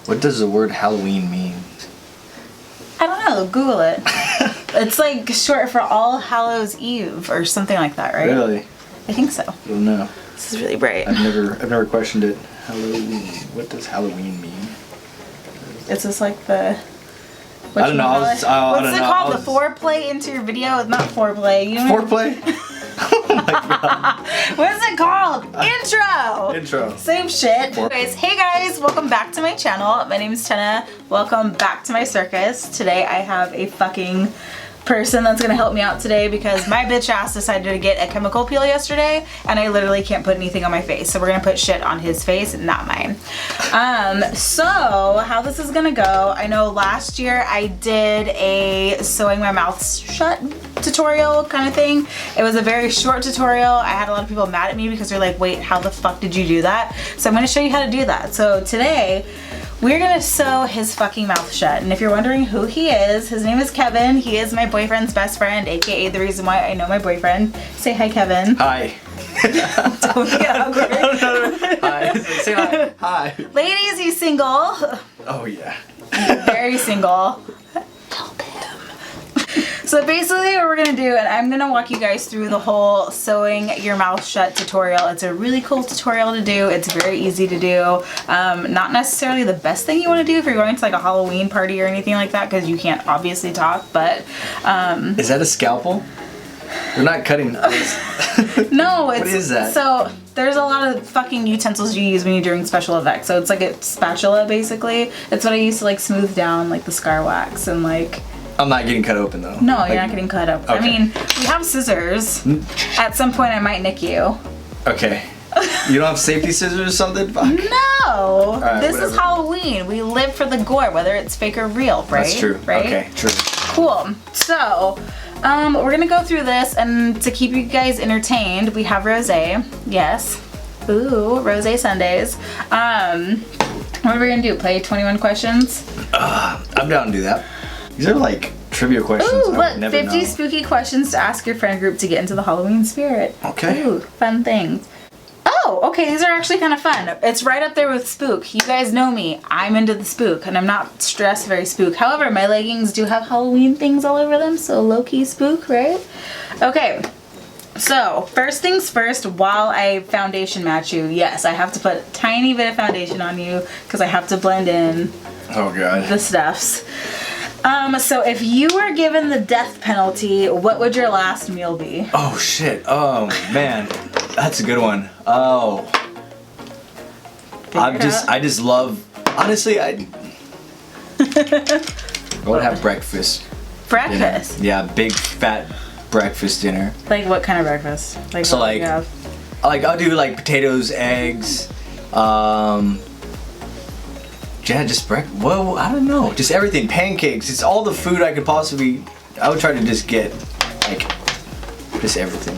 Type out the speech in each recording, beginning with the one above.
What does the word Halloween mean? I don't know. Google it. It's like short for All Hallows Eve or something like that, right? Really? I think so. I don't know. This is really bright. I've never questioned it. Halloween. What does Halloween mean? It's just like the. I don't know. What's it called? The foreplay into your video? Not foreplay. Foreplay? Oh my god. What is it called? Intro. Intro. Same shit. Anyways, hey guys, welcome back to my channel. My name is Tenna. Welcome back to my circus. Today I have a fucking person that's gonna help me out today because my bitch ass decided to get a chemical peel yesterday and I literally can't put anything on my face. So we're gonna put shit on his face, not mine. So how this is gonna go, I know last year I did a sewing my mouth shut tutorial kind of thing. It was a very short tutorial. I had a lot of people mad at me because they're like, wait, how the fuck did you do that? So I'm gonna show you how to do that. So today, we're gonna sew his fucking mouth shut. And if you're wondering who he is, his name is Kevin. He is my boyfriend's best friend, aka the reason why I know my boyfriend. Say hi, Kevin. Hi. Don't get awkward. No. Hi. Say hi. Hi. Ladies, he's single. Oh yeah. Very single. Help him. So basically what we're gonna do, and I'm gonna walk you guys through the whole sewing your mouth shut tutorial. It's a really cool tutorial to do. It's very easy to do. Not necessarily the best thing you wanna do if you're going to like a Halloween party or anything like that because you can't obviously talk, but. Is that a scalpel? We're not cutting. No, it's. What is that? So there's a lot of fucking utensils you use when you're doing special effects. So it's like a spatula basically. It's what I use to like smooth down like the scar wax and like. I'm not getting cut open though. No, you're not getting cut up. Okay. I mean, we have scissors. At some point I might nick you. Okay. You don't have safety scissors or something? Fuck. No! Right, this whatever. is Halloween. We live for the gore, whether it's fake or real, right? That's true. Right? Okay, true. Cool. So, we're gonna go through this, and to keep you guys entertained, we have rosé. Yes. Ooh, rosé Sundays. What are we gonna do? Play 21 questions? I'm down to do that. These are like trivia questions. Ooh, I would look, never 50 know. spooky questions to ask your friend group to get into the Halloween spirit. Okay. Ooh, fun things. Oh, okay, these are actually kind of fun. It's right up there with Spook. You guys know me. I'm into the Spook, and I'm not stressed very Spook. However, my leggings do have Halloween things all over them, so low-key Spook, right? Okay, so first things first, while I foundation match you, yes, I have to put a tiny bit of foundation on you because I have to blend in Oh god. the stuffs. So if you were given the death penalty, what would your last meal be? Oh shit. Oh man. That's a good one. Oh. I just love, honestly, I would have breakfast. Breakfast? Dinner. Yeah, big fat breakfast dinner. Like what kind of breakfast? Like So what would like, you have? I'll do like potatoes, eggs, yeah, just well, I don't know, just everything, pancakes. It's all the food I could possibly. I would try to just get like just everything.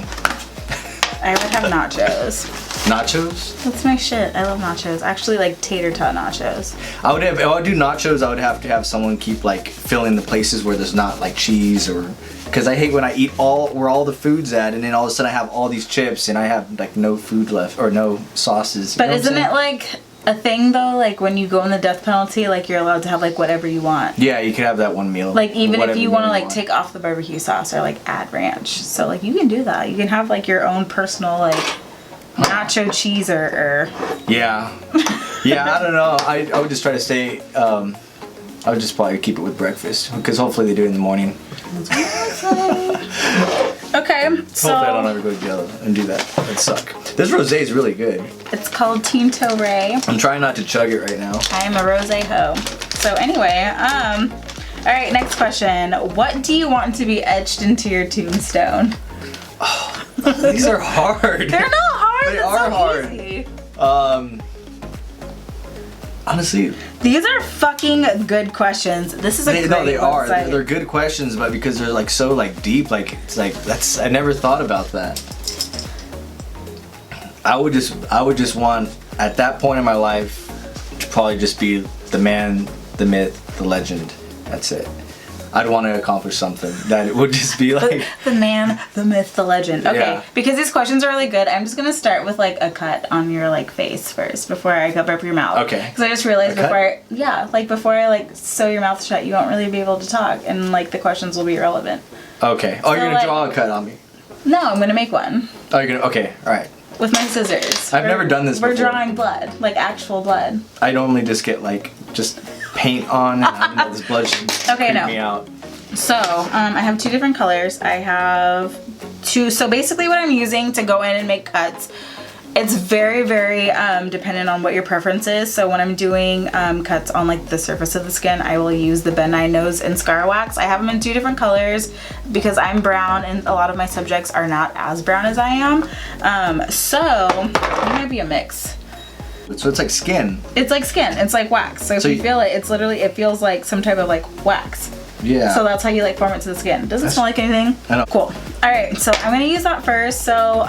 I would have nachos. Nachos? That's my shit. I love nachos. Actually, like tater tot nachos. If I would do nachos, I would have to have someone keep like filling the places where there's not like cheese or. Because I hate when I eat where all the food's at, and then all of a sudden I have all these chips and I have like no food left or no sauces. But isn't it like a thing though? Like when you go in the death penalty, like you're allowed to have like whatever you want. Yeah, you could have that one meal. Like even if you want to like want. take off the barbecue sauce or like add ranch. So like you can do that. You can have like your own personal like nacho cheese or. Yeah. Yeah, I don't know. I would just try to stay. I would just probably keep it with breakfast because hopefully they do it in the morning. Okay, so Hopefully I don't ever go to jail and do that. That'd suck. This rosé is really good. it's called Tinto Ray. I'm trying not to chug it right now. I am a rosé hoe. So anyway, all right, next question. What do you want to be etched into your tombstone? These are hard. They're not hard. They That's are so hard. Easy. Honestly, These are fucking good questions. This is a great they are. website. They're good questions, but because they're like so like deep, like it's like I never thought about that. I would just want at that point in my life to probably just be the man, the myth, the legend. That's it. I'd want to accomplish something that it would just be like the man, the myth, the legend. Okay, Yeah. because these questions are really good, I'm just gonna start with like a cut on your like face first before I cover up your mouth. Okay. Because I just realized A cut? before I like sew your mouth shut, you won't really be able to talk, and like the questions will be irrelevant. okay. Oh, you're gonna like- draw a cut on me. No, I'm gonna make one Oh, you're gonna okay. All right. with my scissors. I've never done this We're before. drawing blood, like actual blood. I normally just get like just paint on, and I don't know, this blood should Okay, creep no. me out. So, I have 2 different colors. I have 2, so basically what I'm using to go in and make cuts, it's very, very dependent on what your preference is. So when I'm doing cuts on like the surface of the skin, I will use the Ben 9 Nose and Scar Wax. I have them in 2 different colors because I'm brown and a lot of my subjects are not as brown as I am. So it might be a mix. So it's like skin. It's like skin, it's like wax. So if you feel it, it's literally, it feels like some type of like wax. Yeah. So that's how you like form it to the skin. Doesn't smell like anything. I know. Cool. All right, so I'm gonna use that first. So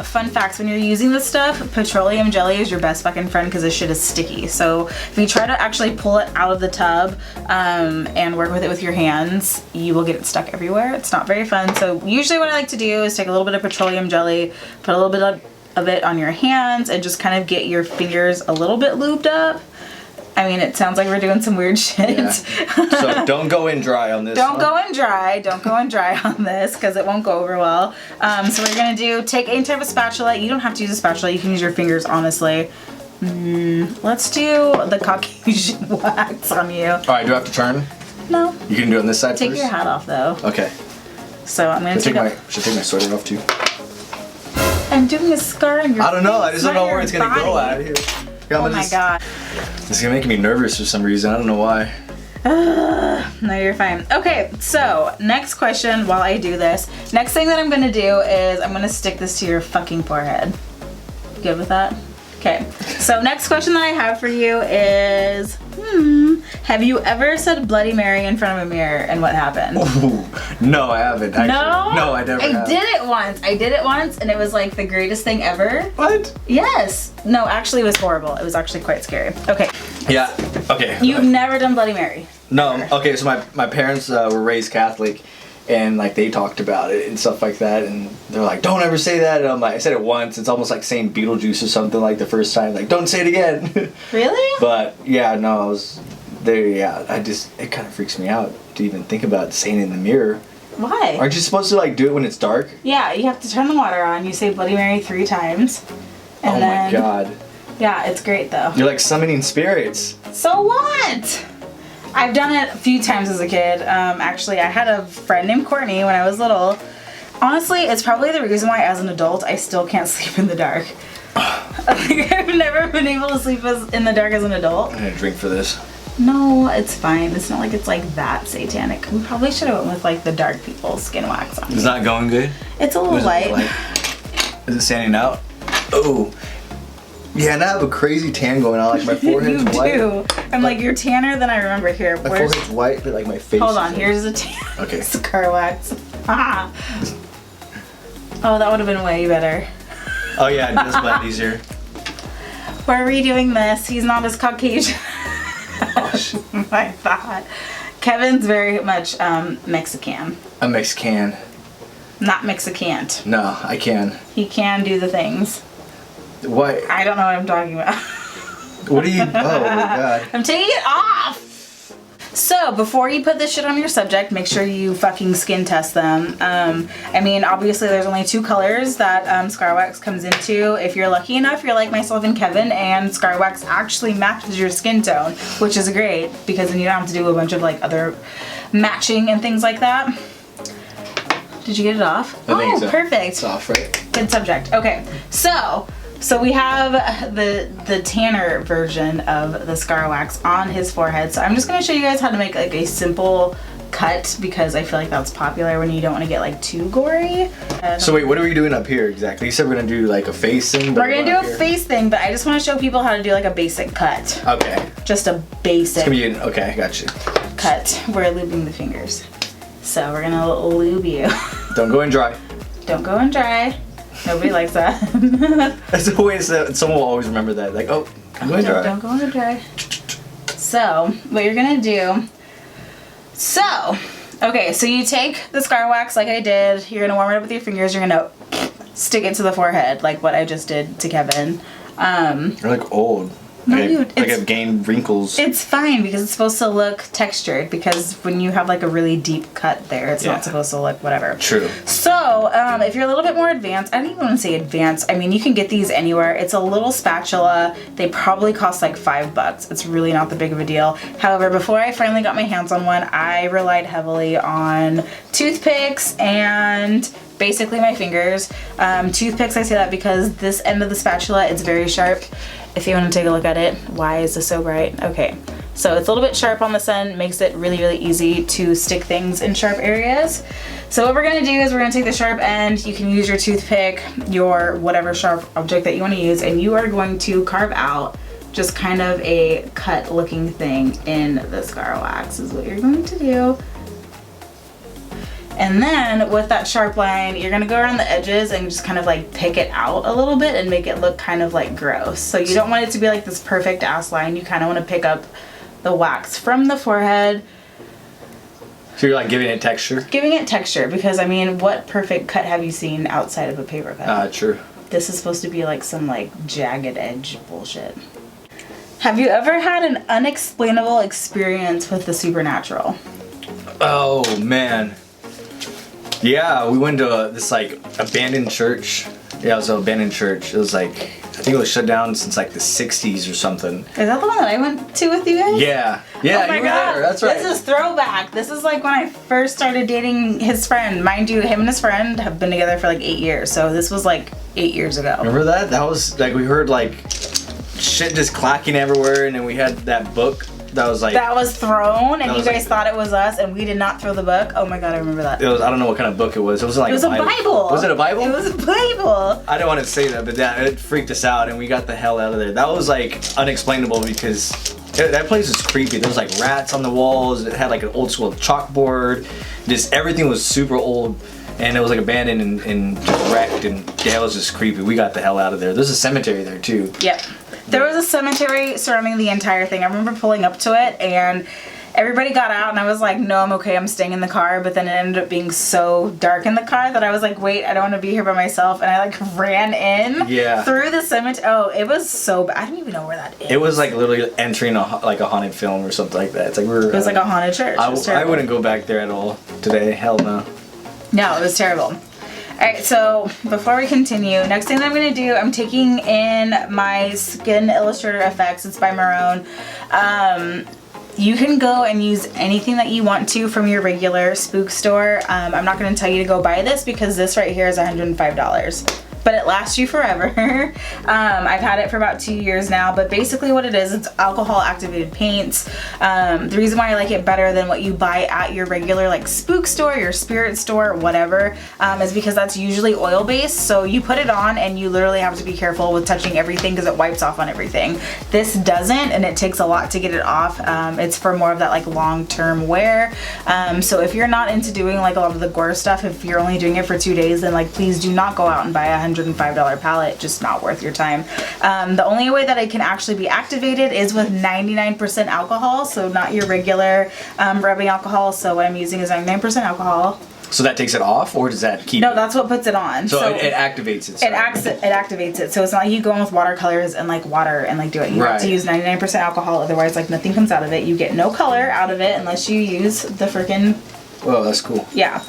fun facts, when you're using this stuff, petroleum jelly is your best fucking friend because this shit is sticky. So if you try to actually pull it out of the tub and work with it with your hands, you will get it stuck everywhere. It's not very fun. So usually what I like to do is take a little bit of petroleum jelly, put a little bit of it on your hands, and just kind of get your fingers a little bit lubed up. I mean, it sounds like we're doing some weird shit. Yeah. So don't go in dry on this. Don't go in dry on this because it won't go over well. So we're gonna take any type of spatula. You don't have to use a spatula, you can use your fingers, honestly. Let's do the Caucasian wax on you. Alright, do I have to turn? No. You can do it on this side Take first? your hat off though. Okay. So I'm gonna Should I take my sweater off too? I'm doing a scar on your I don't know, I face, just don't not know where your it's gonna go body. out here. Yeah, Oh my god. This is gonna make me nervous for some reason. I don't know why. No, you're fine. Okay, so next question while I do this. Next thing that I'm gonna do is I'm gonna stick this to your fucking forehead. Good with that? Okay, so next question that I have for you is, have you ever said Bloody Mary in front of a mirror and what happened? Ooh, no, I haven't. Actually. No? No, I never have. did it once. I did it once and it was like the greatest thing ever. What? Yes. No, actually it was horrible. It was actually quite scary. Okay. Yeah, okay. You've never done Bloody Mary? No, okay, so my parents were raised Catholic, and like they talked about it and stuff like that, and they're like, don't ever say that, and I'm like, I said it once, it's almost like saying Beetlejuice or something like the first time, like, don't say it again. Really? But yeah, no, I was there, yeah, it kind of freaks me out to even think about saying it in the mirror. Why? Aren't you supposed to like do it when it's dark? Yeah, you have to turn the water on. You say Bloody Mary 3 times. And Oh then, my god. Yeah, it's great though. You're like summoning spirits. So what? I've done it a few times as a kid. Actually, I had a friend named Courtney when I was little. Honestly, it's probably the reason why as an adult I still can't sleep in the dark. Like, I've never been able to sleep in the dark as an adult. I'm gonna drink for this. No, it's fine. It's not like it's like that satanic. We probably should have went with like the dark people skin wax on. It's not going good? It's a little What does it light. look like? Is it standing out? Oh. Yeah, and I have a crazy tan going on. Like my forehead's You white. do. I'm like, you're tanner than I remember here. My forehead's white, but like my face. Hold is on, like- here's a tan. Okay. Scar wax. Ah. Oh, that would have been way better. Oh yeah, it does blend easier. Why are we doing this? He's not as Caucasian. Oh, shit. I thought. Kevin's very much Mexican. A Mexican. Not Mexicant. No, I can. He can do the things. What? I don't know what I'm talking about. What are you? Oh my god. I'm taking it off! So, before you put this shit on your subject, make sure you fucking skin test them. I mean, obviously there's only 2 colors that Scar Wax comes into. If you're lucky enough, you're like myself and Kevin, and Scar Wax actually matches your skin tone, which is great, because then you don't have to do a bunch of like other matching and things like that. Did you get it off? I think so. Perfect. It's off, right? Good subject. Okay, so we have the tanner version of the Scar Wax on his forehead. So I'm just gonna show you guys how to make like a simple cut because I feel like that's popular when you don't want to get like too gory. So wait, what are we doing up here exactly? You said we're gonna do like a face thing. but We're gonna what do up a here? face thing, but I just want to show people how to do like a basic cut. Okay. Just a basic Okay, I got you. cut. We're lubing the fingers. So we're gonna lube you. Don't go in dry. Don't go in dry. Nobody likes that. That's always someone will always remember that. Like, oh, I'm going dry. Don't go in dry. So, what you're gonna do, so Okay, so you take the scar wax like I did. You're gonna warm it up with your fingers. You're gonna stick it to the forehead like what I just did to Kevin. You're like old. No, like I've gained wrinkles. It's fine because it's supposed to look textured, because when you have like a really deep cut there, it's not supposed to look whatever. True. So if you're a little bit more advanced, I don't even want to say advanced. I mean, you can get these anywhere. It's a little spatula. They probably cost like $5. It's really not that big of a deal. However, before I finally got my hands on one, I relied heavily on toothpicks and basically my fingers. Toothpicks, I say that because this end of the spatula, it's very sharp. If you want to take a look at it, why is this so bright? Okay, so it's a little bit sharp on this end, makes it really, really easy to stick things in sharp areas. So what we're gonna do is we're gonna take the sharp end. You can use your toothpick, your whatever sharp object that you want to use, and you are going to carve out just kind of a cut looking thing in the scar wax is what you're going to do. And then with that sharp line, you're gonna go around the edges and just kind of like pick it out a little bit and make it look kind of like gross. So you don't want it to be like this perfect ass line. You kind of want to pick up the wax from the forehead. So you're like giving it texture? Giving it texture, because I mean, what perfect cut have you seen outside of a paper cut? True. This is supposed to be like some like jagged edge bullshit. Have you ever had an unexplainable experience with the supernatural? Oh man. Yeah, we went to this like abandoned church. Yeah, it was an abandoned church. It was like, I think it was shut down since like the 60s or something. Is that the one that I went to with you guys? Yeah. Oh Yeah, my you were God. there. That's right. This is throwback. This is like when I first started dating his friend. Mind you, him and his friend have been together for like 8 years. So this was like 8 years ago. Remember that? That was like, we heard like shit just clacking everywhere, and then we had that book that was like, that was thrown, and you guys like, thought it was us, and we did not throw the book. Oh my God, I remember that. it was, I don't know what kind of book it was. It was like It was a Bible. Was it a Bible? It was a Bible. I don't want to say that, but that it freaked us out, and we got the hell out of there. That was like unexplainable because that place was creepy. There was like rats on the walls. It had like an old school chalkboard. Just everything was super old, and it was like abandoned and just wrecked, and yeah, it was just creepy. We got the hell out of there. There's a cemetery there too. Yep. There was a cemetery surrounding the entire thing. I remember pulling up to it, and everybody got out, and I was like, no, I'm okay, I'm staying in the car. But then it ended up being so dark in the car that I was like, wait, I don't want to be here by myself. And I like ran in through the cemetery. Oh, it was so bad. I don't even know where that is. It was like literally entering a haunted film or something like that. It's like it was like a haunted church. I wouldn't go back there at all today. Hell no. No, it was terrible. Alright, so before we continue, next thing that I'm going to do, I'm taking in my Skin Illustrator effects. It's by Marone. You can go and use anything that you want to from your regular Spook store. I'm not going to tell you to go buy this because this right here is $105. But it lasts you forever. I've had it for about 2 years now, but basically what it is, it's alcohol activated paints. The reason why I like it better than what you buy at your regular like Spook store, your spirit store, whatever, is because that's usually oil based. So you put it on and you literally have to be careful with touching everything because it wipes off on everything. This doesn't, and it takes a lot to get it off. It's for more of that like long-term wear. So if you're not into doing like a lot of the gore stuff, if you're only doing it for 2 days, then like please do not go out and buy a $105 palette. Just not worth your time. The only way that it can actually be activated is with 99% alcohol, so not your regular rubbing alcohol. So what I'm using is 99% alcohol. So that takes it off, or does that keep No, it? that's what puts it on. So it activates it. It activates it. So it's not like you go in with watercolors and like water and like do it. You have to use 99% alcohol, otherwise like nothing comes out of it. You get no color out of it unless you use the freaking... Whoa, that's cool. Yeah.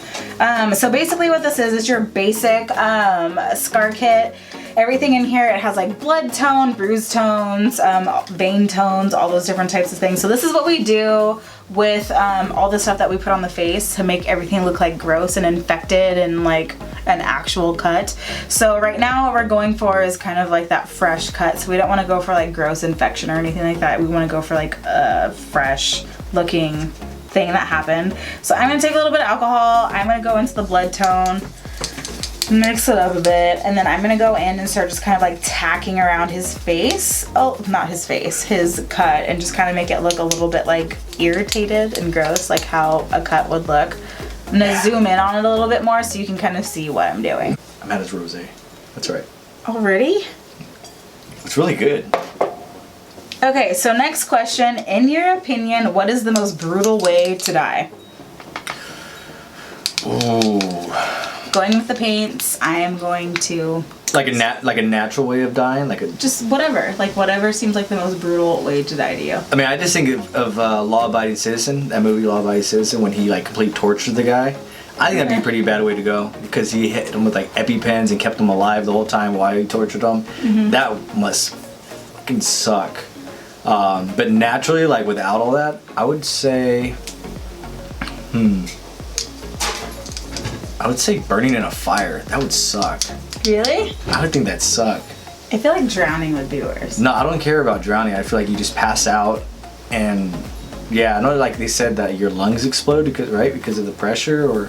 So basically what this is your basic scar kit. Everything in here, it has like blood tone, bruise tones, vein tones, all those different types of things. So this is what we do with all the stuff that we put on the face to make everything look like gross and infected and like an actual cut. So right now what we're going for is kind of like that fresh cut. So we don't want to go for like gross infection or anything like that. We want to go for like a fresh looking thing that happened. So I'm going to take a little bit of alcohol. I'm going to go into the blood tone, mix it up a bit, and then I'm going to go in and start just kind of like tacking around his face. Oh, not his face, his cut, and just kind of make it look a little bit like irritated and gross, like how a cut would look. I'm going to zoom in on it a little bit more so you can kind of see what I'm doing. I'm at his rosé. That's right. Already? It's really good. Okay, so next question. In your opinion, what is the most brutal way to die? Ooh. Going with the paints, I am going to... Like a natural way of dying? Just whatever. Like, whatever seems like the most brutal way to die to you. I mean, I just think of Law Abiding Citizen, that movie Law Abiding Citizen, when he, like, completely tortured the guy. I think that'd be a pretty bad way to go, because he hit him with, like, EpiPens and kept him alive the whole time while he tortured him. That must fucking suck. But naturally, like, without all that, I would say... I would say burning in a fire. That would suck. Really? I would think that'd suck. I feel like drowning would be worse. No, I don't care about drowning. I feel like you just pass out and... Yeah, I know, like they said that your lungs explode because of the pressure, or...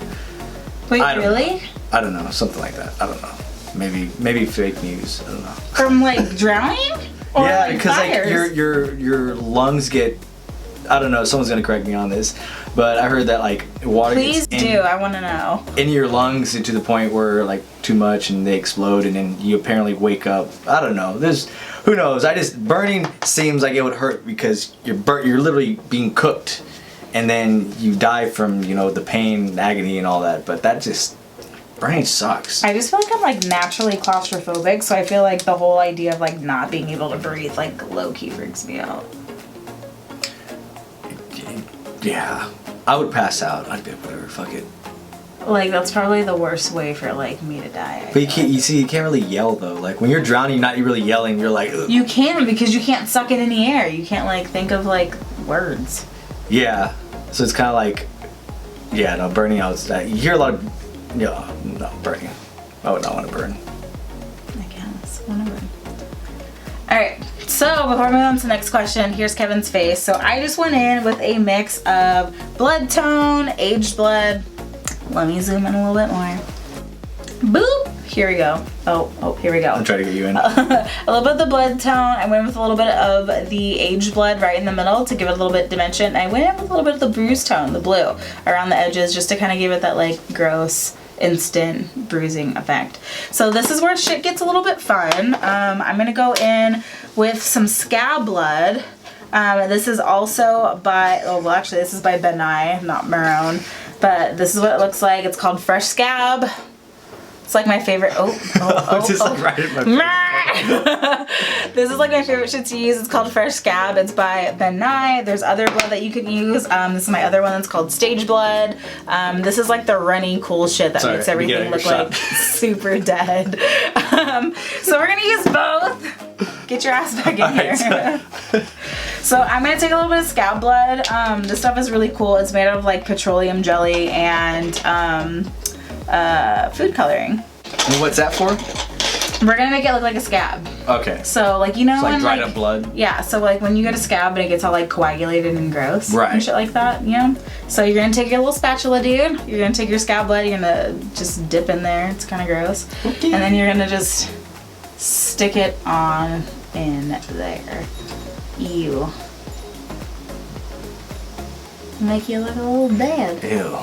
Wait, really? I don't know, something like that. I don't know. Maybe fake news. I don't know. From like drowning? Or yeah, like because fires? like your lungs get... I don't know, someone's gonna correct me on this, but I heard that like water Please gets do, I want to know. in your lungs to the point where like too much and they explode and then you apparently wake up. I don't know. Who knows? Burning seems like it would hurt because you're literally being cooked, and then you die from, you know, the pain, agony, and all that. But burning sucks. I just feel like I'm like naturally claustrophobic, so I feel like the whole idea of like not being able to breathe like low key freaks me out. Yeah, I would pass out. I'd be like, whatever, fuck it. Like, that's probably the worst way for like me to die. But you can't really yell though. Like when you're drowning, you're not really yelling. You're like, ugh. You can, because you can't suck in any air. You can't like think of like words. Yeah, so it's kind of like, yeah, no, burning out. You hear a lot of, no, burning. I would not want to burn. I guess, whatever. All right. So before we move on to the next question, here's Kevin's face. So I just went in with a mix of blood tone, aged blood. Let me zoom in a little bit more. Boop! Here we go. Oh, here we go. I'm trying to get you in. A little bit of the blood tone. I went with a little bit of the aged blood right in the middle to give it a little bit of dimension. I went in with a little bit of the bruise tone, the blue, around the edges just to kind of give it that like gross, instant bruising effect. So this is where shit gets a little bit fun. I'm gonna go in with some scab blood. This is also by, actually this is by Benai, not Marone, but this is what it looks like. It's called Fresh Scab. It's like my favorite, Like right in my This is like my favorite shit to use. It's called Fresh Scab. It's by Benai. There's other blood that you can use. This is my other one that's called Stage Blood. This is like the runny cool shit that makes everything look like super dead. So we're gonna use both. Get your ass back in here. So I'm gonna take a little bit of scab blood. This stuff is really cool. It's made out of like petroleum jelly and food coloring. And what's that for? We're gonna make it look like a scab. Okay. So like, you know, it's like when dried up blood. Yeah, so like when you get a scab and it gets all like coagulated and gross, right, and shit like that, you know? So you're gonna take your little spatula, dude. You're gonna take your scab blood, you're gonna just dip in there. It's kind of gross. Okay. And then you're gonna just stick it on in there. Ew. Make you look a little dead. Ew.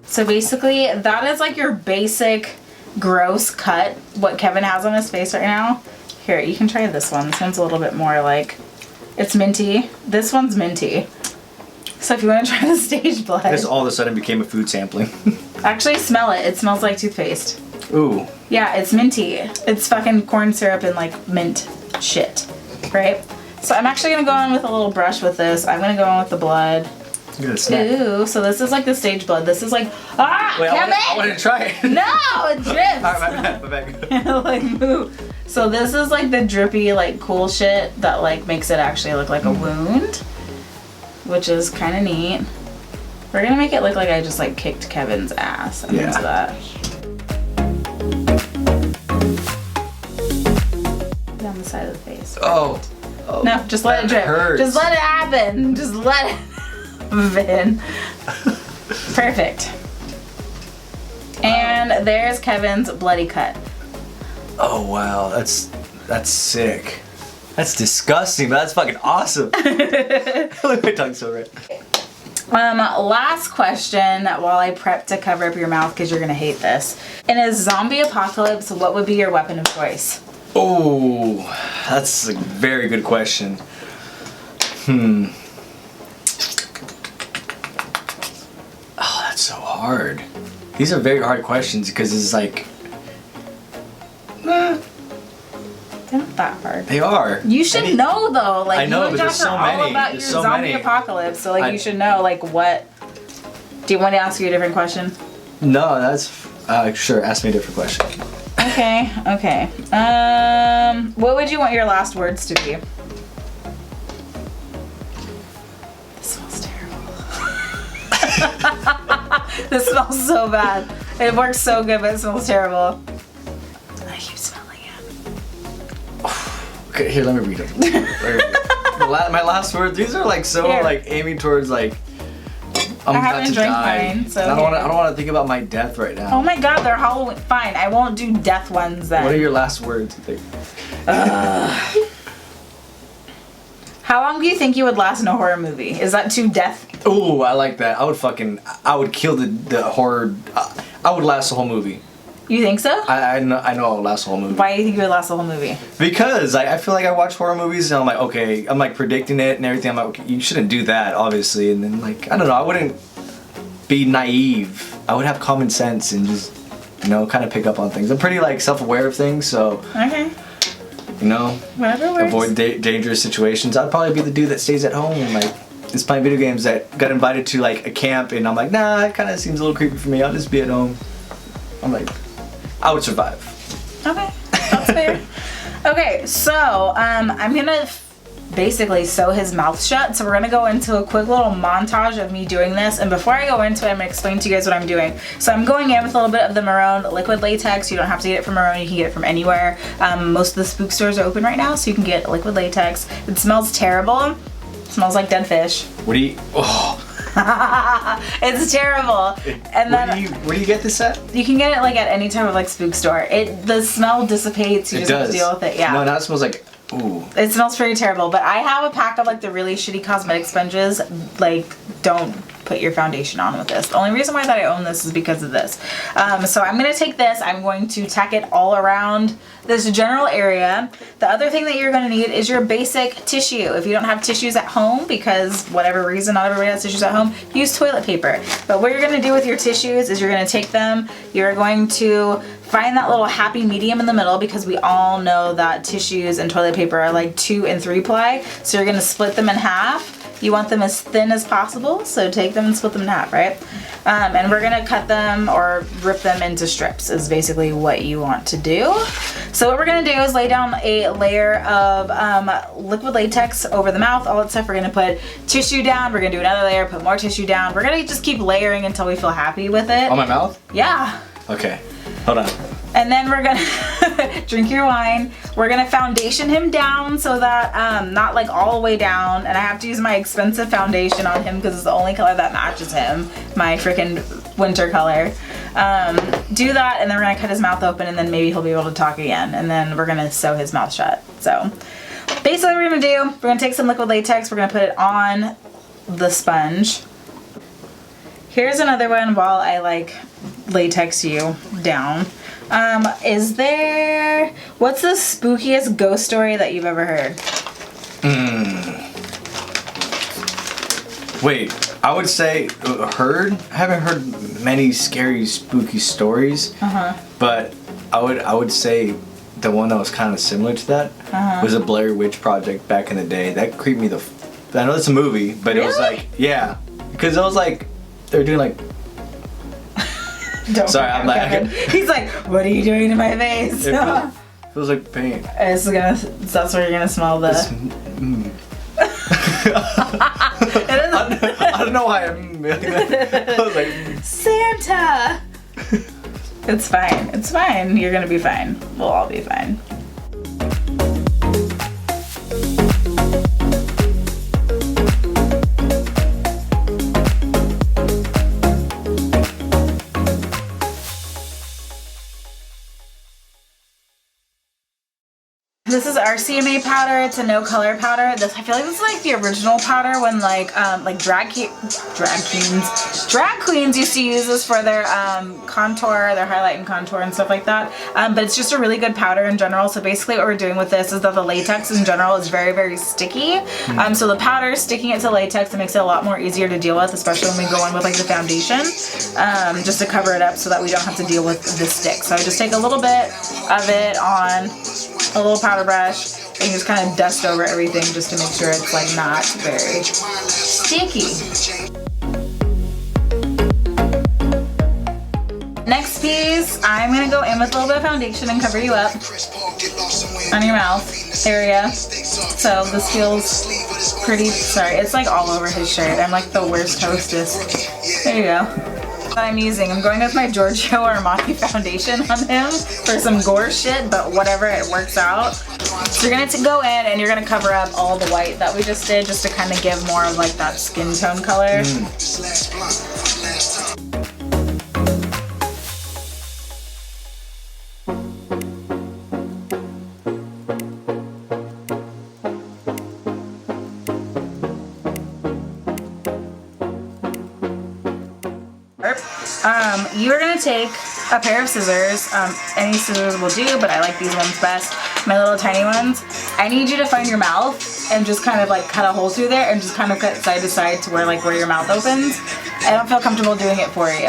So basically, that is like your basic gross cut, what Kevin has on his face right now. Here, you can try this one. This one's a little bit more like, it's minty. This one's minty. So if you want to try the stage blood. This all of a sudden became a food sampling. Actually, smell it. It smells like toothpaste. Ooh. Yeah, it's minty. It's fucking corn syrup and like mint shit, right? So I'm actually going to go on with a little brush with this. I'm going to go on with the blood. Ooh, so this is like the stage blood. This is like, wait, Kevin! I want to try it. No, it drips. Alright, my bad. Like, move. So this is like the drippy, like cool shit that like makes it actually look like a wound, which is kind of neat. We're gonna make it look like I just like kicked Kevin's ass. I'm into that. Down the side of the face. Oh. No, just let it drip. Hurts. Just let it happen. Just let it. Vin. Perfect. And there's Kevin's bloody cut. Oh wow, that's sick. That's disgusting, but that's fucking awesome. My tongue's so red. Last question while I prep to cover up your mouth because you're gonna hate this. In a zombie apocalypse, what would be your weapon of choice? Oh, that's a very good question. hard. These are very hard questions because it's like, They're not that hard. they are. You should know though. Like I know, you but there's so all many. about There's your so zombie many. apocalypse. So like you should know like what. Do you want to ask you a different question? No, that's sure. Ask me a different question. Okay. Okay. What would you want your last words to be? This smells terrible. This smells so bad. It works so good, but it smells terrible. I keep smelling it. Okay, here, let me read them. My last words. These are like so Here. like aiming towards like I'm I about haven't to drank die. mine, so I don't here. want to think about my death right now. Oh my god, they're Halloween. Fine, I won't do death ones then. What are your last words? You think? How long do you think you would last in a horror movie? Is that too death? Ooh, I like that. I would kill the horror. I would last the whole movie. You think so? I know I would last the whole movie. Why do you think you would last the whole movie? Because I feel like I watch horror movies and I'm like, okay, I'm like predicting it and everything. I'm like, okay, you shouldn't do that, obviously. And then like, I don't know, I wouldn't be naive. I would have common sense and just, kind of pick up on things. I'm pretty like self-aware of things, so, Okay. Whatever works. avoid dangerous situations. I'd probably be the dude that stays at home and like is playing video games that got invited to like a camp and I'm like, nah, it kind of seems a little creepy for me. I'll just be at home. I'm like, I would survive. Okay, that's fair. Okay, so I'm gonna basically sew his mouth shut. So we're gonna go into a quick little montage of me doing this. And before I go into it, I'm gonna explain to you guys what I'm doing. So I'm going in with a little bit of the Maroon liquid latex. You don't have to get it from Maroon, you can get it from anywhere. Most of the Spook stores are open right now, so you can get liquid latex. It smells terrible. It smells like dead fish. What do you? Oh. It's terrible. And then Where do you get this at? you can get it like at any type of like Spook store. The smell dissipates. You It just have does. to deal with it. Yeah. No, now it smells like, ooh. It smells pretty terrible, but I have a pack of like the really shitty cosmetic sponges. Like, don't put your foundation on with this. The only reason why that I own this is because of this. So I'm gonna take this, I'm going to tack it all around this general area. The other thing that you're gonna need is your basic tissue. If you don't have tissues at home, because whatever reason not everybody has tissues at home, use toilet paper. But what you're gonna do with your tissues is you're gonna take them, you're going to find that little happy medium in the middle, because we all know that tissues and toilet paper are like 2 and 3 ply. So you're gonna split them in half. You want them as thin as possible, so take them and split them in half, right? And we're gonna cut them or rip them into strips is basically what you want to do. So what we're gonna do is lay down a layer of liquid latex over the mouth, all that stuff. We're gonna put tissue down, we're gonna do another layer, put more tissue down. We're gonna just keep layering until we feel happy with it. On my mouth? Yeah. Okay, hold on. And then we're gonna drink your wine. We're gonna foundation him down so that not like all the way down. And I have to use my expensive foundation on him because it's the only color that matches him, my freaking winter color. Do that, and then we're gonna cut his mouth open, and then maybe he'll be able to talk again. And then we're gonna sew his mouth shut. So basically, what we're gonna do, we're gonna take some liquid latex. We're gonna put it on the sponge. Here's another one while I like latex you down. What's the spookiest ghost story that you've ever heard? Wait, I would say heard. I haven't heard many scary, spooky stories. But I would say the one that was kind of similar to that was a Blair Witch Project back in the day. That creeped me I know it's a movie, but it was Really? like, yeah, because it was like they were doing like. Don't Sorry, I'm like. He's like, what are you doing to my face? It feels like pain. That's where you're gonna smell the. I don't know why I'm like that. I was like, Santa! It's fine. It's fine. You're gonna be fine. We'll all be fine. This is our CMA powder. It's a no color powder. This, I feel like this is like the original powder when like drag queens used to use this for their contour, their highlight and contour and stuff like that. But it's just a really good powder in general. So basically what we're doing with this is that the latex in general is very, very sticky. So the powder, sticking it to latex, it makes it a lot more easier to deal with, especially when we go in with like the foundation, just to cover it up so that we don't have to deal with the stick. So I just take a little bit of it on a little powder brush and just kind of dust over everything just to make sure it's like not very sticky. Next piece, I'm gonna go in with a little bit of foundation and cover you up on your mouth area. So this feels pretty, sorry, it's like all over his shirt. I'm like the worst hostess. There you go. That I'm using. I'm going with my Giorgio Armani foundation on him for some GORE shit, but whatever, it works out. So you're gonna go in and you're gonna cover up all the white that we just did, just to kind of give more of like that skin tone color. You're gonna take a pair of scissors. Any scissors will do, but I like these ones best. My little tiny ones. I need you to find your mouth and just kind of like cut a hole through there and just kind of cut side to side to where like where your mouth opens. I don't feel comfortable doing it for you.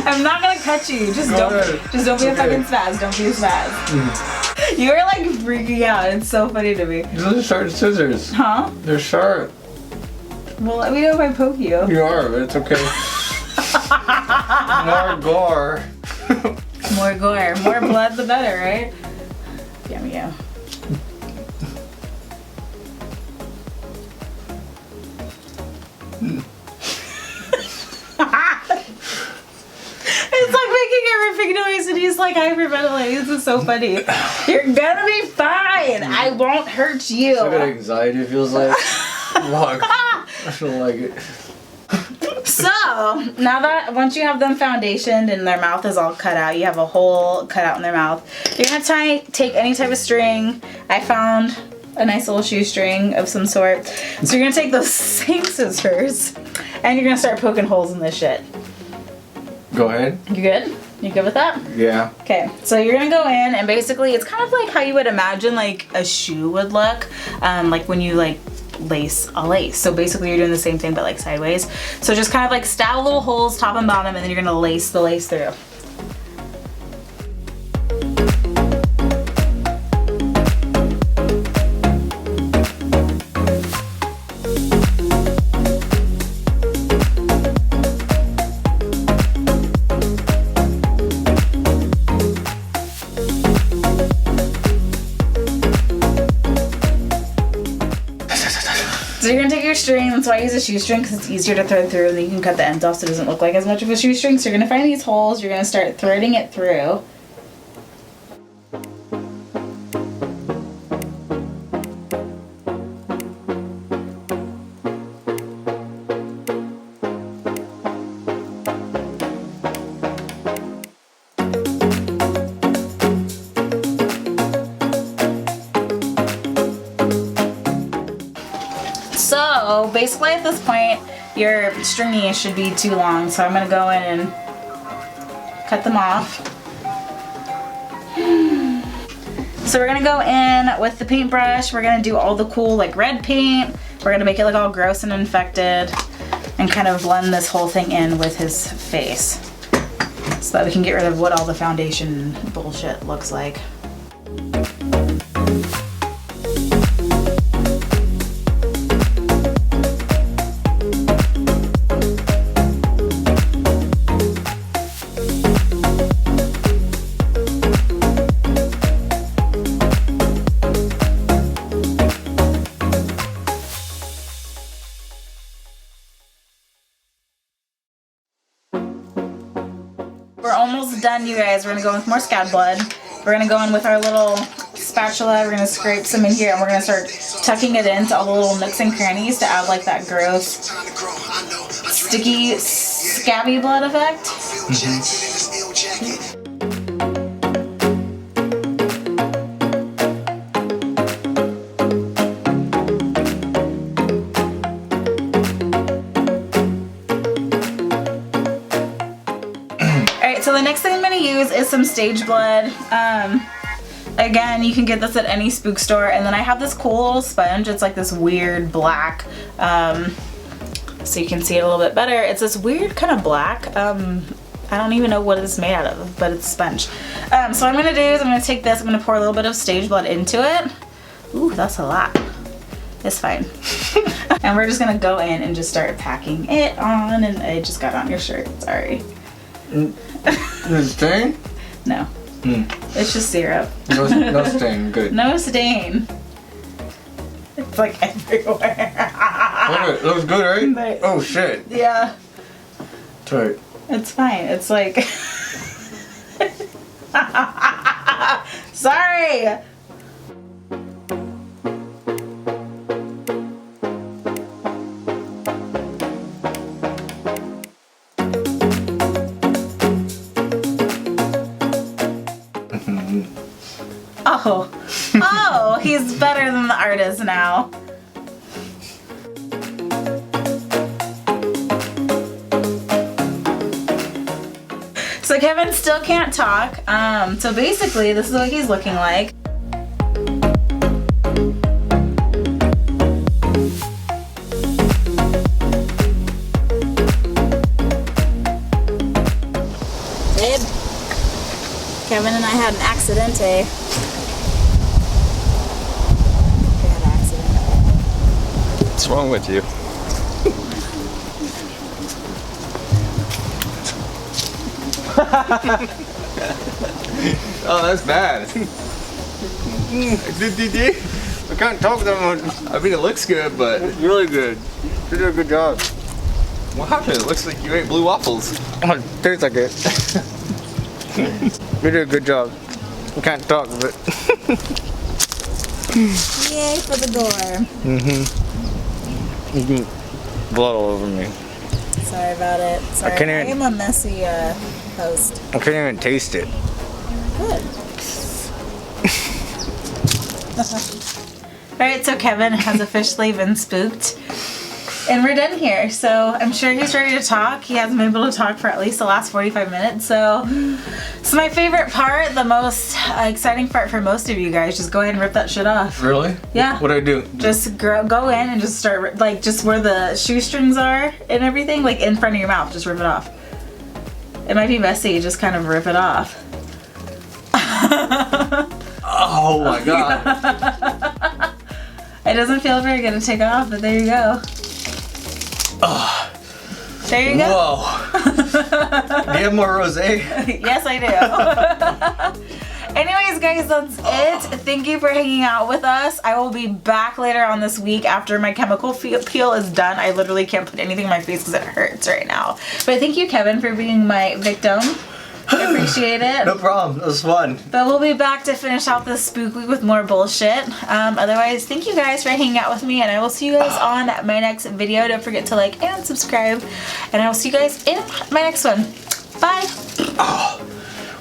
I'm not gonna cut you. Just don't be a fucking spaz. Don't be a spaz. You are like freaking out. It's so funny to me. Those are sharp scissors. Huh? They're sharp. Well, let me know if I poke you. You are, but it's okay. More gore. More gore. More blood, the better, right? Yum yum. It's like making everything noise and he's like hyperventilating. This is so funny. You're gonna be fine. I won't hurt you. Look at anxiety feels like. Fuck. I don't like it. So, now that once you have them foundationed and their mouth is all cut out, you have a hole cut out in their mouth, you're gonna take any type of string. I found a nice little shoestring of some sort. So you're gonna take those same scissors and you're gonna start poking holes in this shit. Go ahead. You good? You good with that? Yeah. Okay, so you're gonna go in and basically it's kind of like how you would imagine like a shoe would look, like when you like lace a lace. So basically you're doing the same thing but like sideways. So just kind of like stab little holes top and bottom and then you're gonna lace the lace through. So you're gonna take your string, that's why I use a shoestring because it's easier to thread through and then you can cut the ends off so it doesn't look like as much of a shoestring. So you're gonna find these holes, you're gonna start threading it through. So basically at this point, your stringy should be too long. So I'm gonna go in and cut them off. So we're gonna go in with the paintbrush. We're gonna do all the cool like red paint. We're gonna make it look all gross and infected and kind of blend this whole thing in with his face so that we can get rid of what all the foundation bullshit looks like. We're almost done, you guys. We're gonna go in with more scab blood. We're gonna go in with our little spatula. We're gonna scrape some in here, and we're gonna start tucking it into all the little nooks and crannies to add like that gross, sticky, scabby blood effect. Alright, so the next thing I'm going to use is some stage blood. Again, you can get this at any spook store. And then I have this cool little sponge. It's like this weird black, so you can see it a little bit better. It's this weird kind of black. I don't even know what it's made out of, but it's a sponge. So what I'm going to do is I'm going to take this, I'm going to pour a little bit of stage blood into it. Ooh, that's a lot. It's fine. And we're just going to go in and just start packing it on. And it just got on your shirt, sorry. No stain? No. It's just syrup. No stain, good. No stain. It's like everywhere. Look, it looks good, right? But- Oh shit. Yeah, That's right. it's fine. It's like... Sorry! Oh, he's better than the artist now. So Kevin still can't talk. So basically, this is what he's looking like. Babe, Kevin and I had an accidente. What's wrong with you? Oh, that's bad. I can't talk that much. I mean, it looks good, but it's really good. You did a good job. What happened? It looks like you ate blue waffles. Oh, it tastes like it. You did a good job. I can't talk, but. Yay for the gore. Blood all over me. Sorry about it. Sorry, I am a messy host. I can't even taste it. Good. Alright, so Kevin has officially been spooked. And we're done here. So I'm sure he's ready to talk. He hasn't been able to talk for at least the last 45 minutes. So it's my favorite part, the most exciting part for most of you guys. Just go ahead and rip that shit off. Really? Yeah. What do I do? Just go in and just start, like, just where the shoestrings are and everything, like in front of your mouth, just rip it off. It might be messy, just kind of rip it off. Oh my god. It doesn't feel very good to take off, but there you go. There you go. Whoa. Do you have more rosé? Yes, I do. Anyways, guys, that's it. Thank you for hanging out with us. I will be back later on this week after my chemical peel is done. I literally can't put anything in my face because it hurts right now. But thank you, Kevin, for being my victim. I appreciate it. No problem. It was fun. But we'll be back to finish out this spook week with more bullshit. Otherwise, thank you guys for hanging out with me, and I will see you guys on my next video. Don't forget to like and subscribe, and I will see you guys in my next one. Bye. Oh,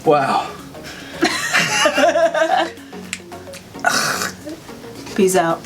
wow. Peace out.